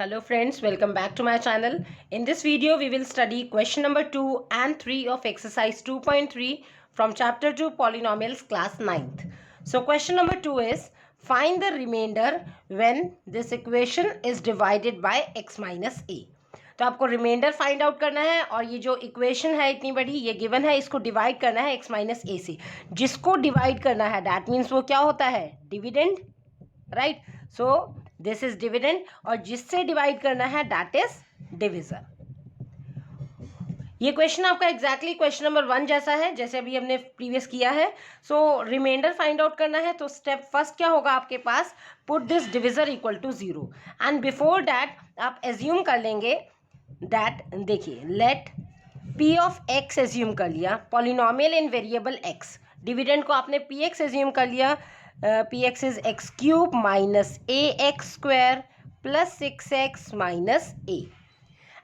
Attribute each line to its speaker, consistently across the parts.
Speaker 1: Hello friends, welcome back to my channel. In this video, we will study question number 2 and 3 of exercise 2.3 from chapter 2 polynomials class 9th. So question number 2 is find the remainder when this equation is divided by x minus a. तो आपको reminder find out करना है और ये जो equation है इतनी बड़ी ये गिवन है, इसको डिवाइड करना है x माइनस ए से. जिसको डिवाइड करना है दैट मीन्स वो क्या होता है, dividend, right. So this is dividend और जिससे डिवाइड करना है दैट इज डिविजर. ये क्वेश्चन आपका एग्जैक्टली क्वेश्चन नंबर 1 जैसा है जैसे अभी हमने प्रीवियस किया है. सो रिमाइंडर फाइंड आउट करना है तो स्टेप फर्स्ट क्या होगा आपके पास, put this divisor equal to 0 and before that आप एज्यूम कर लेंगे दैट, देखिए let P of X assume कर लिया, polynomial in variable X. Dividend को आपने पी एक्स एज्यूम कर लिया. P X is X cube minus A x square plus 6x minus A.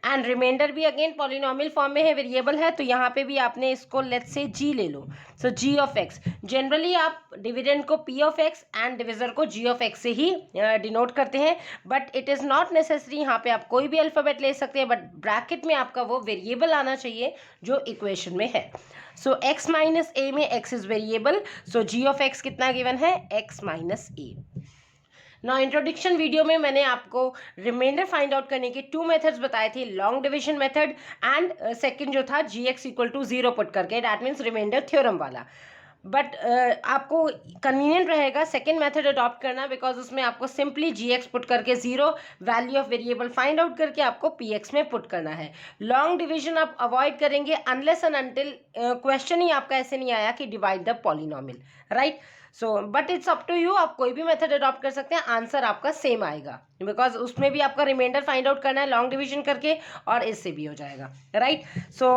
Speaker 1: And remainder भी अगेन पॉलिनोमियल फॉर्म में है, variable है, तो यहाँ पे भी आपने इसको लेट्स से g ले लो. सो g ऑफ x, जनरली आप डिविडेंड को p of x and divisor को g ऑफ x से ही डिनोट करते हैं, but it is not necessary. यहाँ पे आप कोई भी अल्फ़ाबेट ले सकते हैं, बट ब्रैकेट में आपका वो वेरिएबल आना चाहिए जो इक्वेशन में है. सो x माइनस ए में x is variable, so g of x कितना गिवन है, x माइनस ए. ना इंट्रोडक्शन वीडियो में मैंने आपको रिमाइंडर फाइंड आउट करने के 2 मेथड्स बताए थे, long division method and second जो था gx इक्वल टू 0 पुट करके, दैट मीन्स रिमाइंडर थ्योरम वाला. बट आपको कन्वीनियंट रहेगा सेकेंड मेथड अडॉप्ट करना, बिकॉज उसमें आपको सिंपली gx पुट करके 0 value of variable find out करके आपको px में पुट करना है. लॉन्ग डिवीजन आप अवॉइड करेंगे अनलेस एंड अनटिल क्वेश्चन ही आपका ऐसे नहीं आया कि divide the polynomial, right. So but it's up to you, आप कोई भी मेथड अडॉप्ट कर सकते हैं, आंसर आपका सेम आएगा, बिकॉज उसमें भी आपका रिमाइंडर फाइंड आउट करना है लॉन्ग डिवीजन करके और इससे भी हो जाएगा, राइट. सो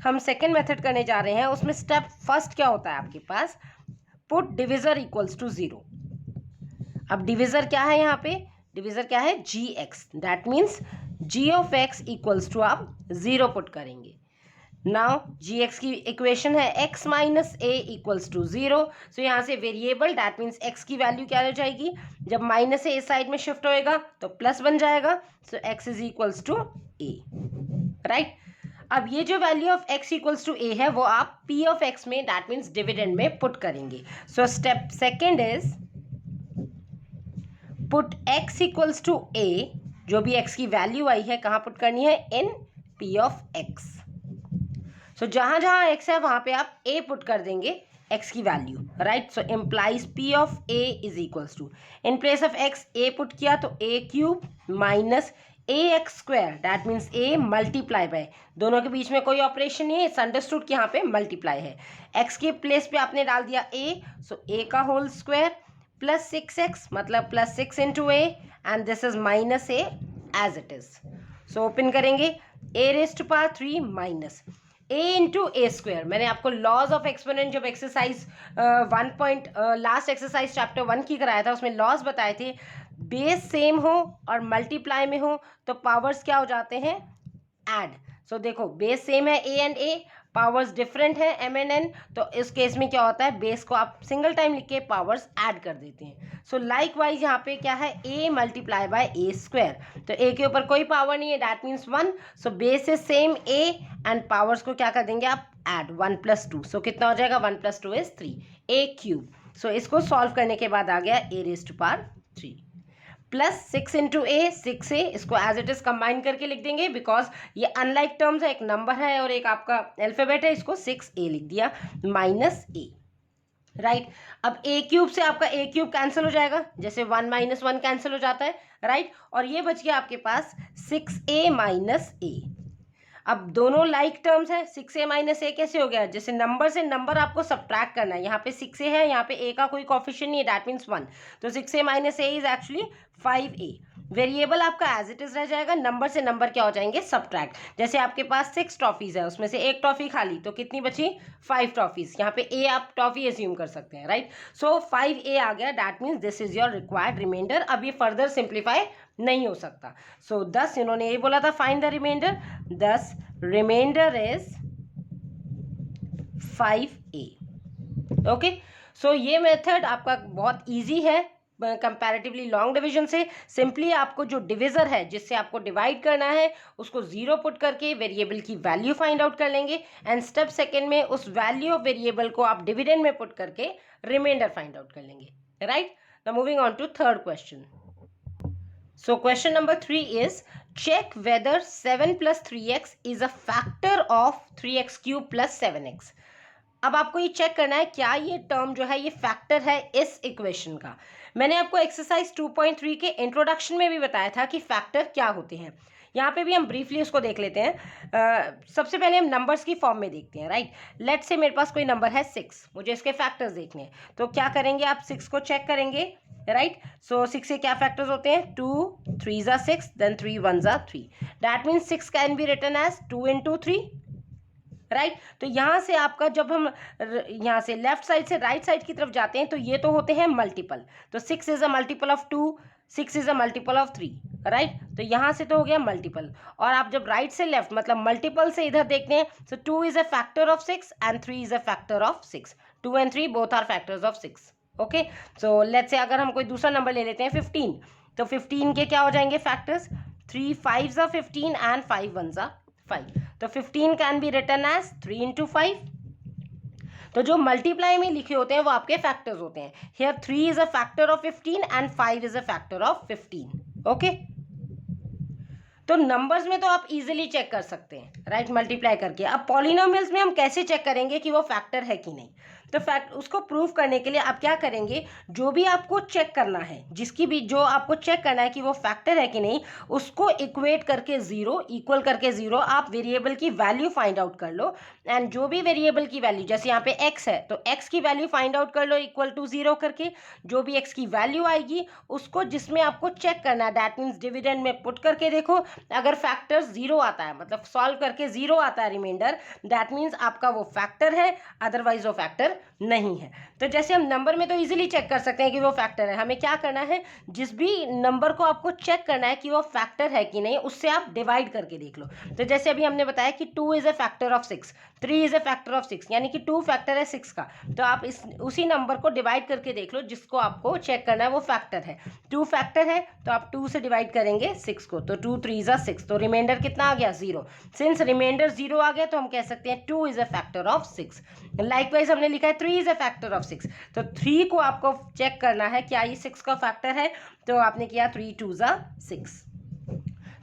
Speaker 1: हम सेकेंड मेथड करने जा रहे हैं. उसमें स्टेप फर्स्ट क्या होता है आपके पास, पुट डिविजर इक्वल्स टू 0. अब डिविजर क्या है, यहाँ पे डिविजर क्या है, G X, that means G of X equals to आप 0 पुट करेंगे. नाउ जी एक्स की इक्वेशन है x minus A equals to 0. So यहाँ से वेरिएबल दैट मीन्स x की वैल्यू क्या हो जाएगी, जब माइनस से इस साइड में शिफ्ट होएगा तो प्लस बन जाएगा. So x is equals to a, right. अब ये जो value of x equals to a है वो आप p ऑफ x में दैट मीन्स डिविडेंड में पुट करेंगे. So step second is put x equals to a, जो भी x की वैल्यू आई है कहाँ पुट करनी है, इन p ऑफ x. सो जहाँ जहाँ x है वहाँ पे आप a पुट कर देंगे x की value, right. So implies p of a is equals to, in place of x a put किया तो a cube minus A x square, that means a multiply by, दोनों के बीच में कोई ऑपरेशन नहीं है, इट्स अंडरस्टूड कि यहाँ पे मल्टीप्लाई है. x के प्लेस पे आपने डाल दिया a, सो a का होल स्क्वायर प्लस 6x मतलब plus 6 into a and this is minus a as it is. So open करेंगे a raise to power 3 minus a into a square. मैंने आपको लॉज ऑफ एक्सपोनेंट जब exercise last exercise chapter 1 की कराया था उसमें laws बताए थे, बेस सेम हो और मल्टीप्लाई में हो तो पावर्स क्या हो जाते हैं, ऐड. सो देखो बेस सेम है a and a, powers different है m एंड n, तो इस केस में क्या होता है, बेस को आप सिंगल टाइम लिख के पावर्स ऐड कर देते हैं. सो लाइक वाइज यहाँ पे क्या है, a multiply bye A square, तो a के ऊपर कोई पावर नहीं है that means 1. So base is same a and powers को क्या कर देंगे आप, ऐड 1 प्लस 2. सो कितना हो जाएगा, 1 plus 2 is 3, a cube. So इसको सॉल्व करने के बाद आ गया a raise to power 3 plus 6 into A 6 A, इसको एज इट इज कंबाइन करके लिख देंगे बिकॉज ये अनलाइक टर्म्स है, एक नंबर है और एक आपका अल्फाबेट है, इसको 6a लिख दिया माइनस a, राइट. अब a क्यूब से आपका a क्यूब कैंसिल हो जाएगा, जैसे 1 माइनस 1 कैंसिल हो जाता है, राइट. और ये बच गया आपके पास 6a माइनस a. अब दोनों लाइक टर्म्स है, 6a माइनस a कैसे हो गया, जैसे नंबर से नंबर आपको सब्ट्रैक्ट करना है. यहाँ पे 6a है, यहाँ पे a का कोई कॉफिशिएंट नहीं है दैट मीन्स 1, तो 6a minus a is actually 5a. Variable आपका एज इट इज रह जाएगा, नंबर से नंबर क्या हो जाएंगे, सब्ट्रैक्ट. जैसे आपके पास 6 टॉफीज है, उसमें से एक टॉफी खाली, तो कितनी बची, 5 टॉफीज. यहाँ पे a आप टॉफी एज्यूम कर सकते हैं, राइट. सो 5a आ गया, that means this is your required remainder. अब ये फर्दर सिंप्लीफाई नहीं हो सकता. सो 10 इन्होंने ये बोला था find the remainder, 10 remainder is 5a. Okay. So ये मेथड आपका बहुत इजी है, कंपैरेटिवली लॉन्ग डिवीजन से सिंपली आपको जो डिविजर है जिससे आपको डिवाइड करना है उसको 0 पुट करके वेरिएबल की वैल्यू फाइंड आउट कर लेंगे एंड स्टेप सेकेंड में उस वैल्यू ऑफ वेरिएबल को आप डिविडेंड में पुट करके रिमाइंडर फाइंड आउट कर लेंगे, right. Now moving on to third question. So question number 3 is check whether 7 plus 3x is a factor of 3x cube plus 7x. अब आपको ये check करना है क्या ये टर्म जो है ये फैक्टर है इस इक्वेशन का. मैंने आपको एक्सरसाइज 2.3 के इंट्रोडक्शन में भी बताया था कि फैक्टर क्या होते हैं. यहाँ पे भी हम ब्रीफली उसको देख लेते हैं. सबसे पहले हम नंबर्स की फॉर्म में देखते हैं, राइट. लेट्स से मेरे पास कोई नंबर है 6, मुझे इसके फैक्टर्स देखने हैं. तो क्या करेंगे आप 6 को चेक करेंगे, राइट. सो 6 से क्या फैक्टर्स होते हैं, 2 3 ज़ा 6 देन 3 1 ज़ा 3. That means 6 can be written as 2 into 3, right. तो यहाँ से आपका जब हम यहाँ से लेफ्ट साइड से राइट साइड की तरफ जाते हैं तो ये तो होते हैं मल्टीपल. तो 6 is a multiple of 2, 6 is a multiple of 3, right. तो यहाँ से तो हो गया मल्टीपल. और आप जब राइट से लेफ्ट मतलब मल्टीपल से इधर देखते हैं तो 2 is a factor of 6 and 3 is a factor of 6. 2 and 3 both are factors of 6. Okay. So let's say अगर हम कोई दूसरा नंबर ले लेते हैं 15, तो 15 के क्या हो जाएंगे फैक्टर्स, 3 5 ज़ा 15 एंड 5 1 ज़ा 5. तो 15 can be written as 3 into 5. तो जो मल्टीप्लाई में लिखे होते हैं वो आपके फैक्टर्स होते हैं. Here 3 is a factor of 15 and 5 is a factor of 15. Okay. तो नंबर्स में तो आप इजीली चेक कर सकते हैं, राइट, मल्टीप्लाई करके. अब पॉलिनोमियल्स में हम कैसे चेक करेंगे कि वो फैक्टर है कि नहीं. तो फैक्ट उसको प्रूव करने के लिए आप क्या करेंगे, जो भी आपको चेक करना है, जिसकी भी जो आपको चेक करना है कि वो फैक्टर है कि नहीं, उसको इक्वेट करके 0 इक्वल करके 0 आप वेरिएबल की वैल्यू फाइंड आउट कर लो. एंड जो भी वेरिएबल की वैल्यू, जैसे यहाँ पे x है तो x की वैल्यू फाइंड आउट कर लो इक्वल टू 0 करके. जो भी x की वैल्यू आएगी उसको जिसमें आपको चेक करना है दैट मीन्स डिविडेंड में पुट करके देखो. अगर फैक्टर 0 आता है मतलब सॉल्व करके 0 आता है रिमाइंडर, दैट मीन्स आपका वो फैक्टर है, अदरवाइज वो फैक्टर नहीं है. तो जैसे हम नंबर में तो इजीली चेक कर सकते हैं कि वो फैक्टर है. हमें क्या करना है, जिस भी नंबर को आपको चेक करना है कि वो फैक्टर है कि नहीं, उससे आप डिवाइड करके देख लो. तो जैसे अभी हमने बताया कि 2 is a factor of 6, 3 is a factor of 6, यानी कि 2 फैक्टर है 6 का. तो आप इस उसी नंबर को डिवाइड करके देख लो जिसको आपको चेक करना है वो फैक्टर है. 2 फैक्टर है तो आप 2 से डिवाइड करेंगे 6 को, तो 2 3 ज़ा 6, तो रिमाइंडर कितना आ गया 0. सिंस रिमाइंडर 0 आ गया तो हम कह सकते हैं 2 is a factor of 6. Likewise हमने लिखा है 3 इज अ फैक्टर ऑफ 6, तो 3 को आपको चेक करना है क्या ये 6 का फैक्टर है. तो आपने किया 3 2 ज़ा 6.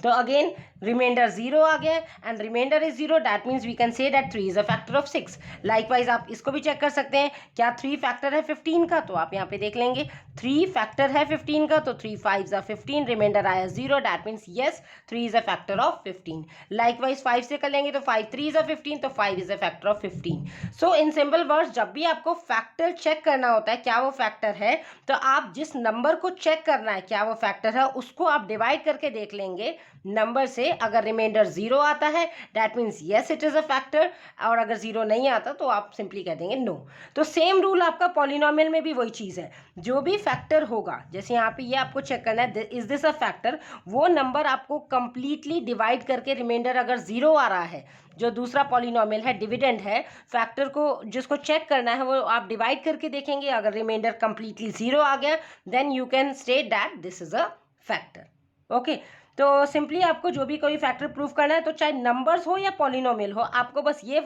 Speaker 1: तो अगेन रिमाइंडर 0 आ गया and remainder is 0, that means we can say that 3 is a factor of 6. Likewise आप इसको भी चेक कर सकते हैं क्या 3 फैक्टर है 15 का, तो आप यहाँ पे देख लेंगे 3 फैक्टर है 15 का, तो 3 5 ज़ा 15, रिमाइंडर आया 0, that means yes 3 is a factor of 15. Likewise 5 से कर लेंगे तो 5 3 ज़ा 15, तो 5 is a factor of 15. So in simple words जब भी आपको फैक्टर चेक करना होता है क्या वो फैक्टर है, तो आप जिस नंबर को चेक करना है क्या वो फैक्टर है उसको आप डिवाइड करके देख लेंगे नंबर से. अगर रिमाइंडर 0 आता है that means yes it is a factor, और अगर 0 नहीं आता तो आप सिंपली कह देंगे नो. तो सेम रूल आपका पॉलिनोमियल में भी वही चीज़ है. जो भी फैक्टर होगा, जैसे यहाँ पे ये आपको चेक करना है इज दिस अ फैक्टर, वो नंबर आपको कंप्लीटली डिवाइड करके रिमाइंडर अगर 0 आ रहा है, जो दूसरा पॉलिनोमियल है डिविडेंड है, फैक्टर को जिसको चेक करना है वो आप डिवाइड करके देखेंगे. अगर रिमाइंडर कंप्लीटली 0 आ गया then you can state that this is a factor. Okay. तो सिंपली आपको जो भी कोई फैक्टर प्रूफ करना है, तो चाहे नंबर्स हो या पॉलिनोमियल हो, आपको बस ये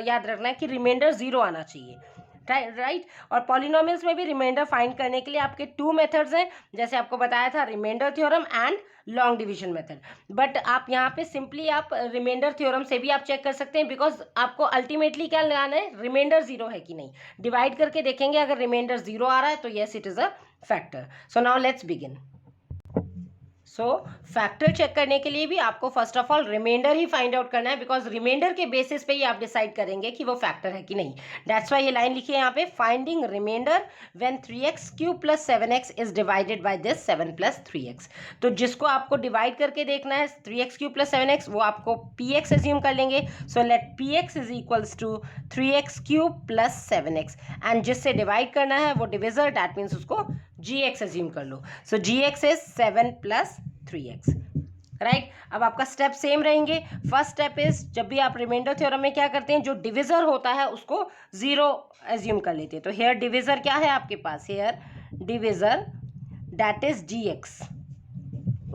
Speaker 1: याद रखना है कि रिमाइंडर 0 आना चाहिए, राइट. और पॉलिनोमियल्स में भी रिमाइंडर फाइंड करने के लिए आपके 2 मेथड्स हैं, जैसे आपको बताया था remainder theorem and long division method. But आप यहाँ पे सिंपली आप रिमाइंडर थ्योरम से भी आप चेक कर सकते हैं, बिकॉज आपको अल्टीमेटली क्या लगाना है, रिमाइंडर 0 है कि नहीं. डिवाइड करके देखेंगे, अगर रिमाइंडर 0 आ रहा है तो yes it is a factor. So now let's begin. So factor check करने के लिए भी आपको फर्स्ट ऑफ ऑल रिमाइंडर ही फाइंड आउट करना है, बिकॉज रिमाइंडर के बेसिस पे ही आप डिसाइड करेंगे कि वो फैक्टर है कि नहीं. दैट्स वाई ये लाइन लिखी है यहाँ पे, finding remainder when 3x cube plus 7x is divided by this 7 plus 3x. तो जिसको आपको डिवाइड करके देखना है 3x क्यूब प्लस 7x, वो आपको px एज्यूम कर लेंगे. So let px is equals to 3x cube plus 7x, and जिससे डिवाइड करना है वो डिविजर, दैट मीन्स उसको gx एज्यूम कर लो. So gx is 7 plus 3x, right. अब आपका स्टेप सेम रहेंगे. फर्स्ट स्टेप इज जब भी आप रिमाइंडर थ्योरम में क्या करते हैं, जो डिविजर होता है उसको 0 एज्यूम कर लेते हैं. तो हेयर डिविजर क्या है आपके पास, here divisor that is dx,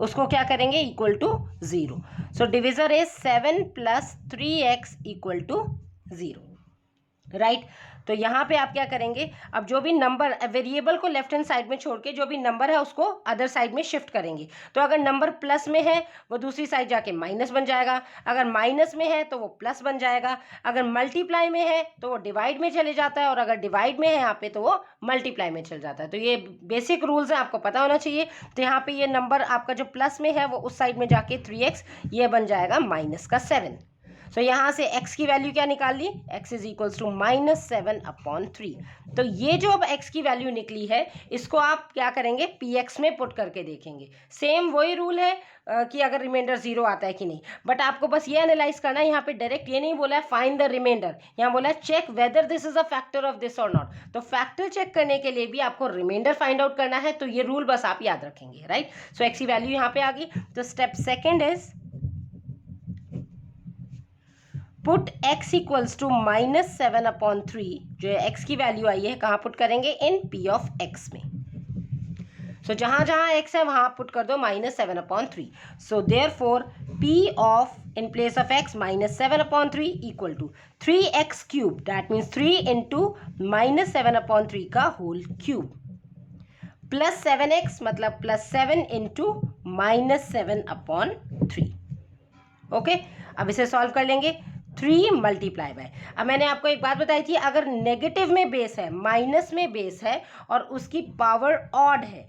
Speaker 1: उसको क्या करेंगे equal to 0. So divisor is 7 plus 3x equal to 0. Right तो यहाँ पे आप क्या करेंगे, अब जो भी नंबर वेरिएबल को लेफ्ट हैंड साइड में छोड़ के जो भी नंबर है उसको अदर साइड में शिफ्ट करेंगे. तो अगर नंबर प्लस में है वो दूसरी साइड जाके माइनस बन जाएगा, अगर माइनस में है तो वो प्लस बन जाएगा, अगर मल्टीप्लाई में है तो वो डिवाइड में चले जाता है, और अगर डिवाइड में है यहाँ पे तो वो मल्टीप्लाई में चल जाता है. तो ये बेसिक रूल्स है, आपको पता होना चाहिए. तो यहाँ पे ये नंबर आपका जो प्लस में है वो उस साइड में जाके 3x, ये बन जाएगा माइनस का 7. सो यहाँ से x की वैल्यू क्या निकाल ली, x इज इक्वल्स टू -7/3. तो ये जो अब x की वैल्यू निकली है इसको आप क्या करेंगे, px में पुट करके देखेंगे. सेम वही रूल है कि अगर रिमाइंडर 0 आता है कि नहीं, बट आपको बस ये एनालाइज करना है. यहाँ पे डायरेक्ट ये नहीं बोला है फाइंड द रिमाइंडर, यहाँ बोला है check whether this is a factor of this और नॉट. तो फैक्टर चेक करने के लिए भी आपको रिमाइंडर फाइंड आउट करना है. तो ये रूल बस आप याद रखेंगे. राइट सो x की वैल्यू यहाँ पे आ गई. तो step second is put x equals to -7/3. जो x की वैल्यू आई है कहाँ पुट करेंगे, इन p ऑफ x में. सो जहाँ जहाँ x है वहाँ पुट कर दो -7/3. So therefore p of in place of x -7/3 equal to 3x cube, that means 3 into -7/3 का होल क्यूब प्लस 7x मतलब +7 इंटू -7/3. ओके अब इसे सॉल्व कर लेंगे. 3 मल्टीप्लाई बाय, अब मैंने आपको एक बात बताई थी, अगर नेगेटिव में बेस है, माइनस में बेस है और उसकी पावर ऑड है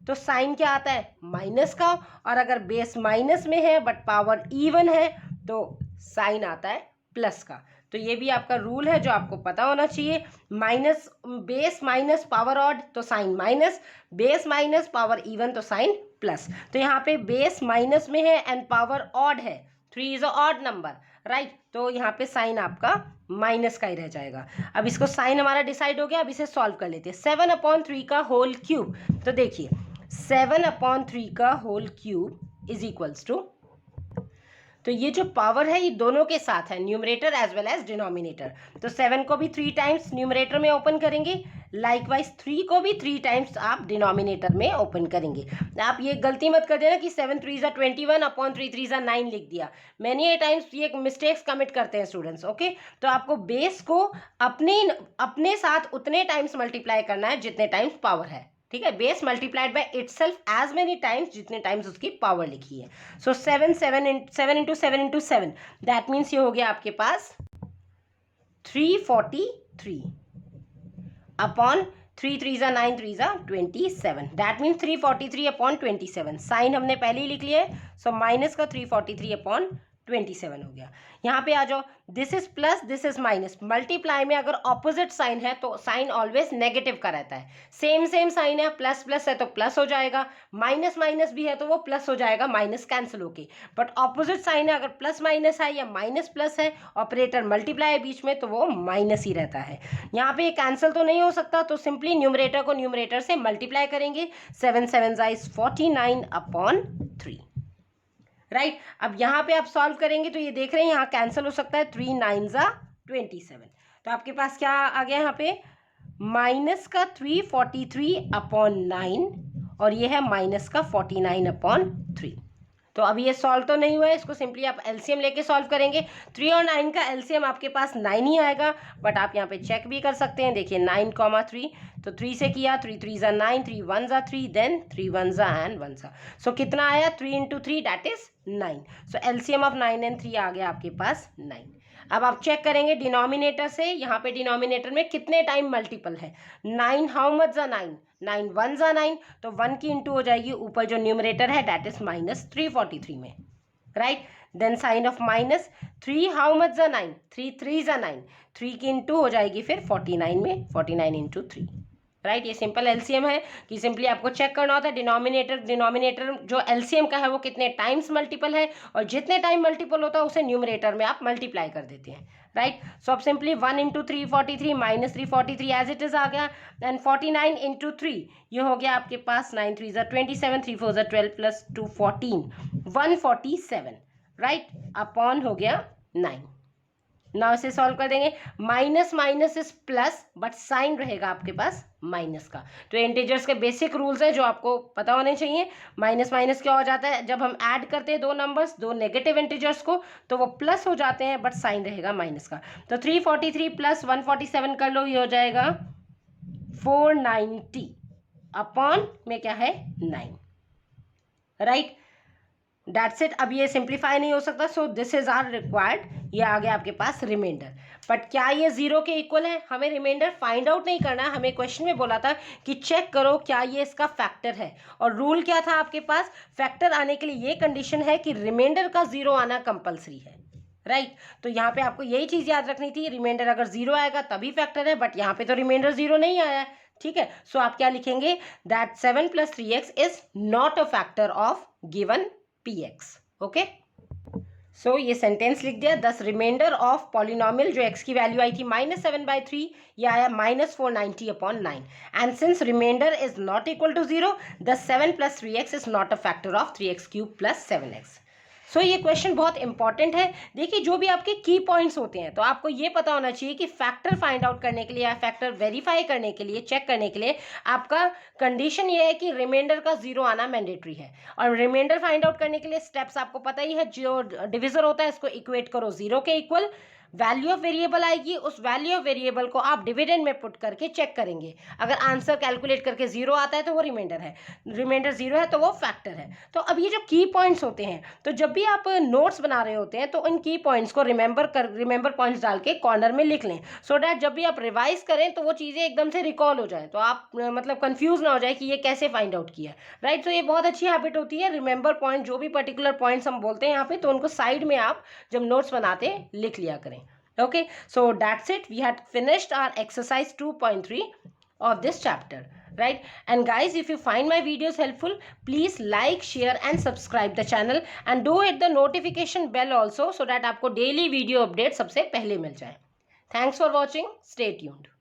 Speaker 1: तो साइन क्या आता है, माइनस का. और अगर बेस माइनस में है बट पावर इवन है तो साइन आता है प्लस का. तो ये भी आपका रूल है जो आपको पता होना चाहिए. Minus base minus power odd तो sign minus, base minus power even तो साइन प्लस. तो यहाँ पे बेस माइनस में है एंड पावर ऑड है, 3 is a odd number. Right तो यहाँ पे साइन आपका माइनस का ही रह जाएगा. अब इसको साइन हमारा डिसाइड हो गया. अब इसे सॉल्व कर लेते हैं. 7/3 का होल क्यूब, तो देखिए 7/3 का whole cube is equals to, तो ये जो पावर है ये दोनों के साथ है, numerator as well as denominator. तो 7 को भी 3 टाइम्स न्यूमरेटर में ओपन करेंगे, लाइकवाइज 3 को भी 3 टाइम्स आप डिनोमिनेटर में ओपन करेंगे. आप ये गलती मत कर देना कि 7 3 ज़ा 21/3 3 ज़ा 9 लिख दिया. मैंने ये टाइम्स ये मिस्टेक्स कमिट करते हैं स्टूडेंट्स. ओके तो आपको बेस को अपने साथ उतने टाइम्स मल्टीप्लाई करना है जितने टाइम्स पावर है. ठीक है, base multiplied by itself as many times जितने टाइम्स उसकी पावर लिखी है. सो 7 इंटू 7 दैट मीन्स ये हो गया आपके पास 343 अपॉन 3 3 ज़ा 9 3 ज़ा 27. That means 343/27. साइन हमने पहले ही लिख लिया है. सो माइनस का 343/27 हो गया. यहाँ पे आ जाओ, this is plus this is minus. Multiply में अगर ऑपोजिट साइन है तो साइन ऑलवेज नेगेटिव का रहता है. सेम साइन है, प्लस प्लस है तो प्लस हो जाएगा, माइनस माइनस भी है तो वो प्लस हो जाएगा, माइनस कैंसिल होके. बट ऑपोजिट साइन है, अगर प्लस माइनस है या माइनस प्लस है, ऑपरेटर मल्टीप्लाई है बीच में तो वो माइनस ही रहता है. यहाँ पे कैंसिल तो नहीं हो सकता तो सिंपली न्यूमरेटर को न्यूमरेटर से मल्टीप्लाई करेंगे. 7 7 ज़ा 49/3. राइट अब यहाँ पे आप सॉल्व करेंगे तो ये देख रहे हैं यहाँ कैंसिल हो सकता है. 3 9 ज़ा 27. तो आपके पास क्या आ गया यहाँ पे, माइनस का 343/9 और ये है माइनस का 49/3. तो अब ये सॉल्व तो नहीं हुआ है, इसको सिंपली आप एलसीएम लेके सॉल्व करेंगे. 3 और 9 का एलसीएम आपके पास 9 ही आएगा, बट आप यहाँ पे चेक भी कर सकते हैं. देखिए 9, 3 तो 3 से किया, 3 3 ज़ा 9, 3 1 ज़ा 3, देन 3 1 ज़ा एंड 1 ज़ा. सो कितना आया, 3 into 3 that is 9. So LCM of 9 and 3 आ गया आपके पास 9. अब आप चेक करेंगे डिनोमिनेटर से, यहाँ पे डिनोमिनेटर में कितने टाइम मल्टीपल है. 9 हाउ मच ज़ा 9, 9 1 ज़ा 9 तो 1 की इंटू हो जाएगी ऊपर जो न्यूमरेटर है दैट इज -343 में. Right then sign of minus. 3 how much ज़ा 9, 3 3 ज़ा 9, 3 की इंटू हो जाएगी फिर 49 में, 49 इंटू 3. राइट ये सिंपल एलसीएम है कि सिंपली आपको चेक करना होता है डिनोमिनेटर जो एलसीएम का है वो कितने टाइम्स मल्टीपल है, और जितने टाइम मल्टीपल होता है उसे न्यूमरेटर में आप मल्टीप्लाई कर देते हैं. राइट सो अब simply 1 into 343 minus 343 as it is आ गया, एंड 49 इंटू 3 ये हो गया आपके पास 9 3 ज़ा 27, 3 4 ज़ा 12 प्लस 2 14, 147. राइट अपॉन हो गया 9. ना इसे सॉल्व कर देंगे, minus minus is plus but sign रहेगा आपके पास माइनस का। तो इंटीजर्स के बेसिक रूल्स है जो आपको पता होने चाहिए। माइनस माइनस क्या हो जाता है, जब हम ऐड करते हैं दो नंबर्स, दो नेगेटिव इंटीजर्स को, तो वो प्लस हो जाते हैं बट साइन रहेगा माइनस का। तो 343 प्लस 147 कर लो, ये हो जाएगा 490 अपॉन में क्या है 9, राइट, दैट्स इट। अब ये सिंप्लीफाई नहीं हो सकता, so this is our required, ये आ गया आपके पास रिमाइंडर। बट क्या ये 0 के इक्वल है, हमें रिमाइंडर फाइंड आउट नहीं करना है, हमें क्वेश्चन में बोला था कि चेक करो क्या ये इसका फैक्टर है, और रूल क्या था आपके पास, फैक्टर आने के लिए ये कंडीशन है कि रिमाइंडर का 0 आना कंपलसरी है, राइट। तो यहाँ पे आपको यही चीज याद रखनी थी, रिमाइंडर अगर 0 आएगा तभी फैक्टर है, बट यहाँ पे तो रिमाइंडर 0 नहीं आया है, ठीक है। सो आप क्या लिखेंगे, that 7 + 3x is not a factor of given px, okay. So ये सेंटेंस लिख दिया, दस रिमाइंडर ऑफ पॉलिनोमियल जो x की वैल्यू आई थी -7/3, ये आया -490 upon 9, and since remainder is not equal to 0, the 7 + 3x is not a factor of 3x³ + 7x। So ये क्वेश्चन बहुत इंपॉर्टेंट है। देखिए जो भी आपके की पॉइंट्स होते हैं तो आपको ये पता होना चाहिए कि फैक्टर फाइंड आउट करने के लिए या फैक्टर वेरीफाई करने के लिए, चेक करने के लिए आपका कंडीशन ये है कि रिमाइंडर का 0 आना मैंडेटरी है। और रिमाइंडर फाइंड आउट करने के लिए स्टेप्स आपको पता ही है, जो डिविजर होता है इसको इक्वेट करो 0 के इक्वल, वैल्यू ऑफ वेरिएबल आएगी, उस वैल्यू ऑफ वेरिएबल को आप डिविडेंड में पुट करके चेक करेंगे, अगर आंसर कैलकुलेट करके 0 आता है तो वो रिमाइंडर है, रिमाइंडर 0 है तो वो फैक्टर है। तो अब ये जो की पॉइंट्स होते हैं, तो जब भी आप नोट्स बना रहे होते हैं तो इन की पॉइंट्स को रिमेंबर पॉइंट्स डाल के कॉर्नर में लिख लें, सो डैट जब भी आप रिवाइज करें तो वो चीज़ें एकदम से रिकॉल हो जाए, तो आप मतलब कंफ्यूज ना हो जाए कि ये कैसे फाइंड आउट किया, राइट। तो ये बहुत अच्छी हैबिट होती है, रिमेंबर पॉइंट, जो भी पर्टिकुलर पॉइंट्स हम बोलते हैं यहाँ पे, तो उनको साइड में आप जब नोट्स बनाते लिख लिया करें। Okay, so that's it. We had finished our exercise 2.3 of this chapter, right? And guys, if you find my videos helpful, please like, share and subscribe the channel, and do hit the notification bell also, so that आपको daily video update सबसे पहले मिल जाए। Thanks for watching. Stay tuned.